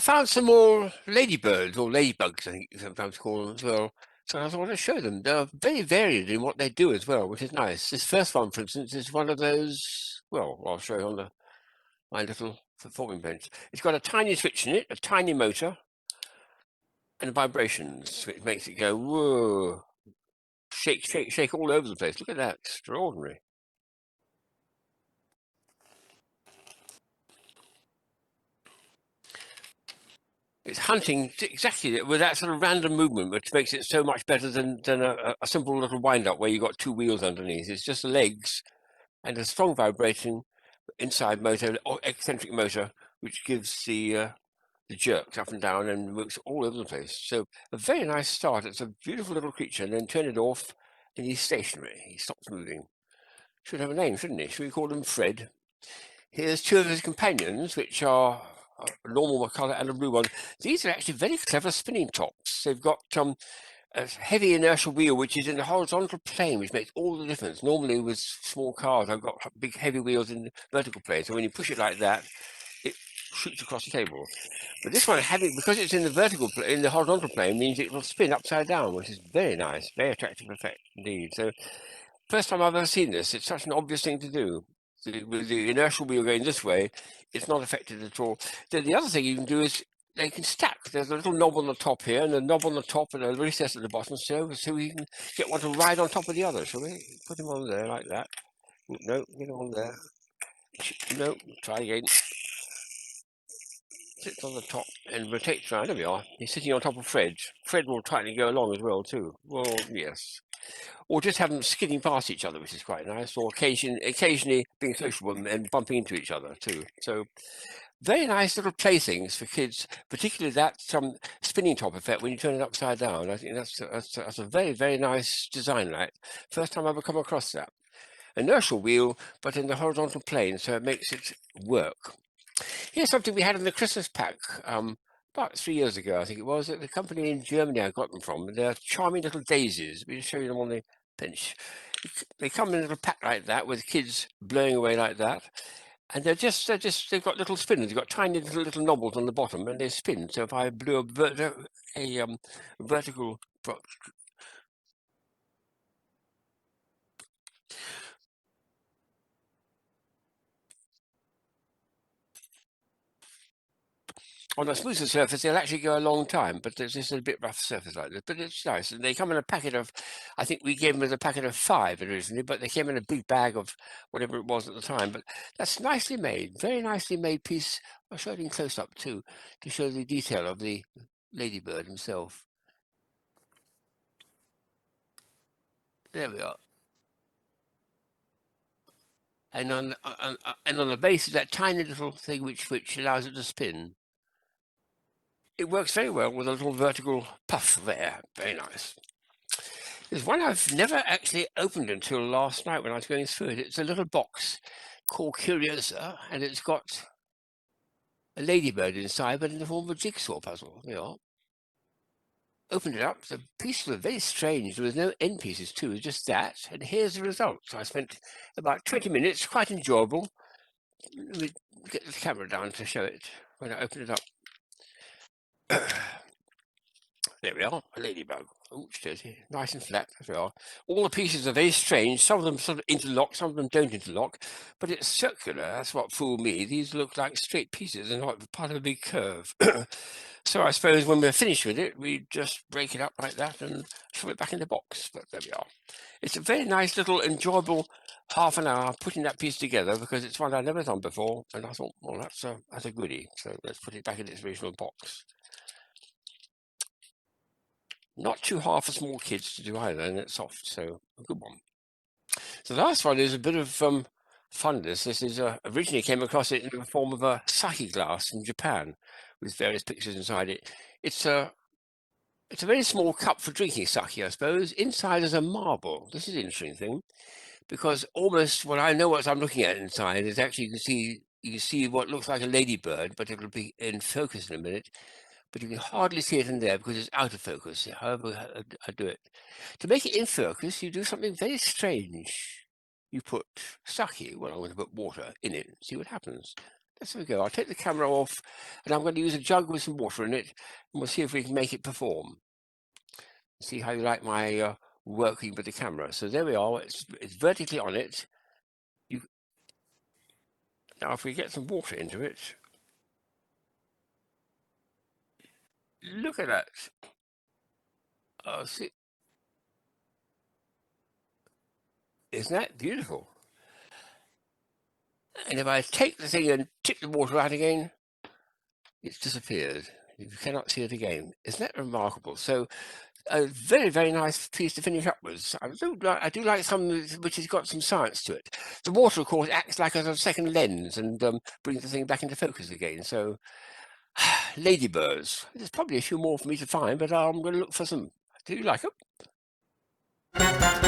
found some more ladybirds or ladybugs, I think you sometimes call them as well. So I thought I'd show them. They're very varied in what they do as well, which is nice. This first one, for instance, is one of those. Well, I'll show you on my little performing bench. It's got a tiny switch in it, a tiny motor, and vibrations, which makes it go whoa, shake, shake, shake all over the place. Look at that, extraordinary. It's hunting exactly with that sort of random movement, which makes it so much better than a simple little wind-up where you've got two wheels underneath. It's just the legs and a strong vibrating inside motor or eccentric motor, which gives the jerks up and down and works all over the place. So a very nice start. It's a beautiful little creature, and then turn it off, and he's stationary. He stops moving. Should have a name, shouldn't he? Should we call him Fred? Here's two of his companions, which are a normal colour and a blue one. These are actually very clever spinning tops. They've got a heavy inertial wheel, which is in the horizontal plane, which makes all the difference. Normally with small cars, I've got big heavy wheels in the vertical plane. So when you push it like that, it shoots across the table. But this one, because it's in the horizontal plane, means it will spin upside down, which is very nice, very attractive effect indeed. So first time I've ever seen this. It's such an obvious thing to do. With the inertial wheel going this way, it's not affected at all. Then the other thing you can do is they can stack. There's a little knob on the top here, and a knob on the top, and a recess at the bottom, so we can get one to ride on top of the other. Shall we put him on there like that? No, get him on there. No, try again. Sits on the top and rotates around. There we are. He's sitting on top of Fred. Fred will try to go along as well too. Well, yes. Or just have them skidding past each other, which is quite nice. Or occasionally being sociable and bumping into each other too. So very nice little playthings for kids, particularly that spinning top effect when you turn it upside down. I think that's a very, very nice design light. First time I've ever come across that. Inertial wheel, but in the horizontal plane, so it makes it work. Here's something we had in the Christmas pack about 3 years ago, I think it was. The company in Germany I got them from. They're charming little daisies. We just show you them on the bench. They come in a little pack like that with kids blowing away like that. And they've got little spinners. They've got tiny little knobbles on the bottom, and they spin. So if I blew a vertical on a smoother surface, they'll actually go a long time, but there's just a bit rough surface like this. But it's nice. And they come in a packet of, I think we gave them as a packet of 5 originally, but they came in a big bag of whatever it was at the time. But that's nicely made, very nicely made piece. I'll show it in close up too, to show the detail of the Ladybird himself. There we are. And on the base is that tiny little thing which allows it to spin. It works very well with a little vertical puff of air. Very nice. There's one I've never actually opened until last night when I was going through it. It's a little box called Curiosa, and it's got a ladybird inside, but in the form of a jigsaw puzzle. There you are. Opened it up. The pieces were very strange. There was no end pieces too. It was just that. And here's the result. So I spent about 20 minutes, quite enjoyable. Let me get the camera down to show it when I open it up. There we are, a ladybug. Oh, it's dirty. Nice and flat, as we are. All the pieces are very strange. Some of them sort of interlock, some of them don't interlock, but it's circular. That's what fooled me. These look like straight pieces and not part of a big curve. So I suppose when we're finished with it, we just break it up like that and shove it back in the box. But there we are. It's a very nice little enjoyable half an hour putting that piece together because it's one I'd never done before. And I thought, well, that's a goodie. So let's put it back in its original box. Not too hard for small kids to do either, and it's soft, so a good one. So the last one is a bit of funness. This is originally came across it in the form of a sake glass from Japan, with various pictures inside it. It's a very small cup for drinking sake, I suppose. Inside is a marble. This is an interesting thing, because almost what I'm looking at inside is actually you can see what looks like a ladybird, but it'll be in focus in a minute. But you can hardly see it in there because it's out of focus, however I do it. To make it in focus, you do something very strange. You put sake, well, I'm going to put water in it, see what happens. There we go. I'll take the camera off, and I'm going to use a jug with some water in it, and we'll see if we can make it perform. See how you like my working with the camera. So there we are. It's vertically on it. Now, if we get some water into it, look at that. Oh, see, isn't that beautiful? And if I take the thing and tip the water out again, it's disappeared. You cannot see it again. Isn't that remarkable? So a very, very nice piece to finish up with. I do like some which has got some science to it. The water, of course, acts like a sort of second lens and brings the thing back into focus again. So Ladybirds. There's probably a few more for me to find, but I'm going to look for some. Do you like them?